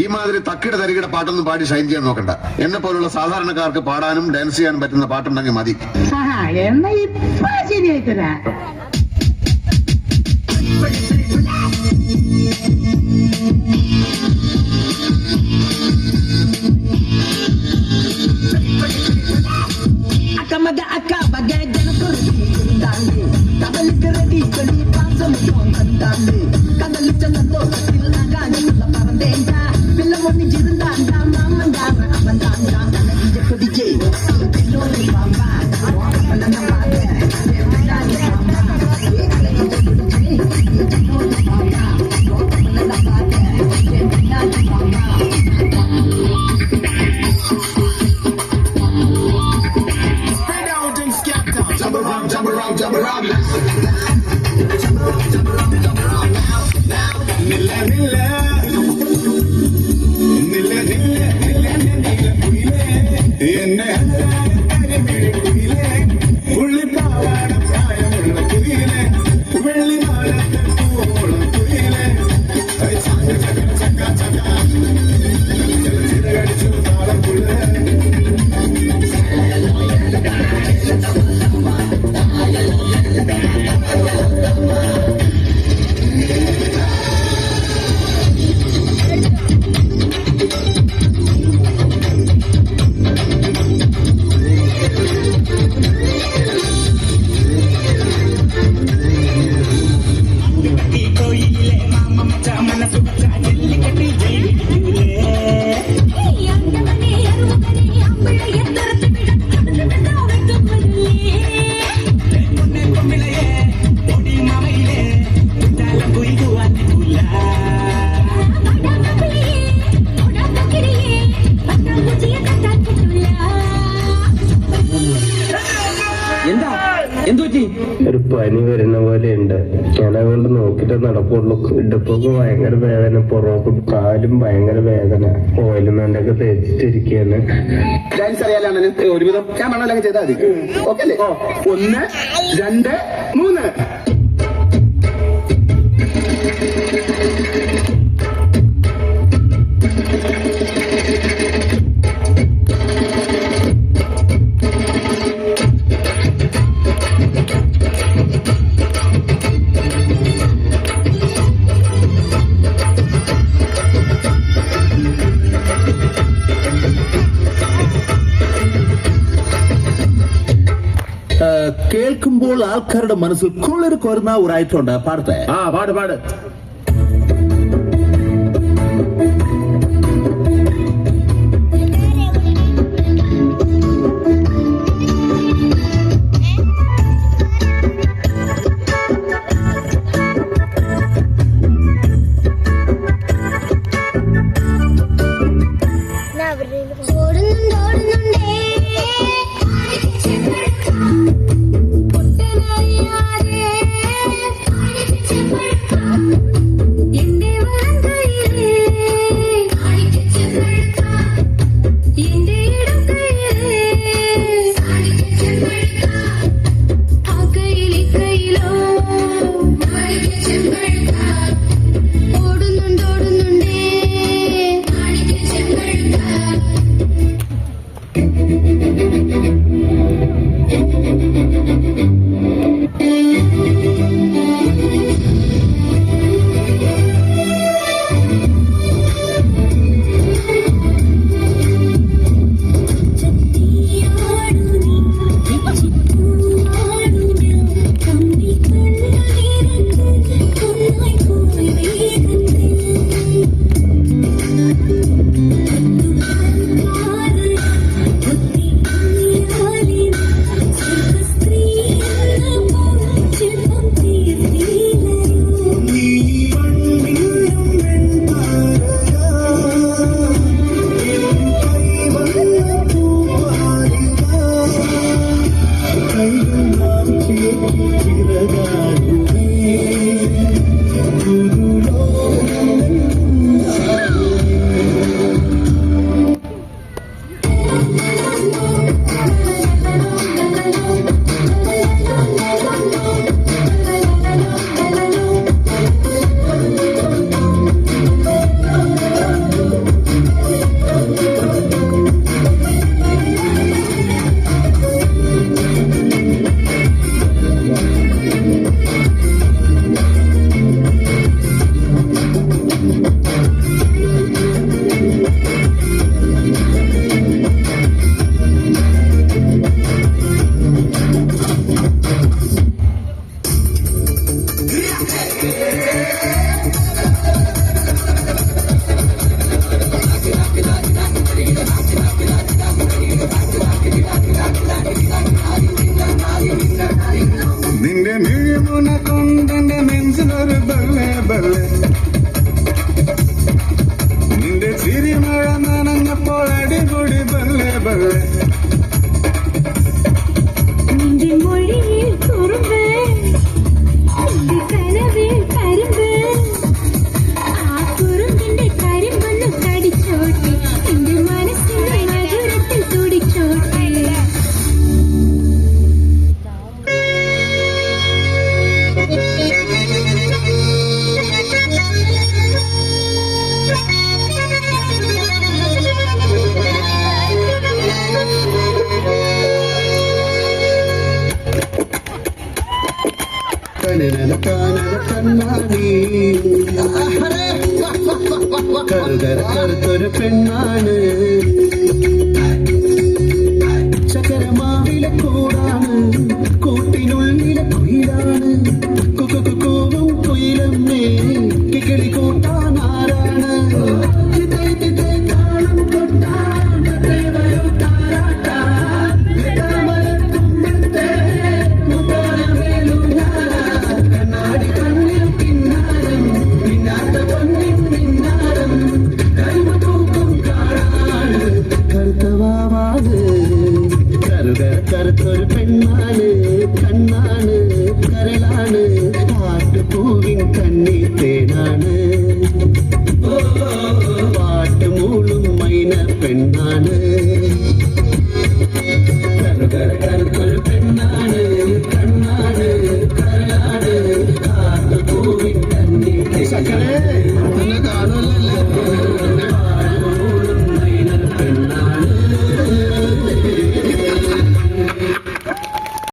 ഈ മാതിരി തക്കിട തരികിട പാട്ടൊന്നും പാടി ഷൈൻ ചെയ്യാൻ നോക്കണ്ട. എന്നെ പോലുള്ള സാധാരണക്കാർക്ക് പാടാനും ഡാൻസ് ചെയ്യാനും പറ്റുന്ന പാട്ടുണ്ടെങ്കിൽ മതി. എന്നാ ഇപ്പൊ ശരിയായിത്തരാ. ഒരു പനി വരുന്ന പോലെ ഉണ്ട്. ഞാൻ അതുകൊണ്ട് നോക്കിട്ട് നടക്കുള്ളൂ. ഇടപ്പൊക്കെ ഭയങ്കര വേദന, പുറമൊക്കെ കാലും ഭയങ്കര വേദന. ഓയിൽമെന്റൊക്കെ തേച്ചിട്ടിരിക്കുകയാണ്. ഡാൻസ് അറിയാലാണ് ഒരുവിധം. ഞാൻ വേണമെല്ലാം ചെയ്താൽ മതി. ഓക്കെ അല്ലേ? 1 2 3. കേൾക്കുമ്പോൾ ആൾക്കാരുടെ മനസ്സിൽ കുളിര് കോരുന്ന ഒരു ഐറ്റം ഉണ്ട്. പാടത്തെ? പാട് പാട്. നിന്റെ മിഴിമുന കൊണ്ടെന്റെ നെഞ്ചിലൊരു ബല്ലേ ബല്ലേ നിന്റെ ചിരിമഴ നനഞ്ഞപ്പോൾ അടിപൊളി ബല്ലേ ബല്ലേ നിന്റെ മൊഴിയിൽ കുറുമ്പ് നിന്റെ കനവിൽ കരിമ്പ് ആ കുറുമ്പിന്റെ കരിമ്പൊന്ന് കടിച്ചോട്ടെ നിന്റെ മനസ്സിന്റെ മധുരത്തിൽ തുടിച്ചോട്ടെ കറുത്തൊരു പെണ്ണാണ് ചക്കരമാവിലെ കൂടാണ് കൂട്ടിനുള്ളിലെ കുയിലാണ് കൂവും കുയിലമ്മേ കിളി കൂട്ടാൻ ആരാണ്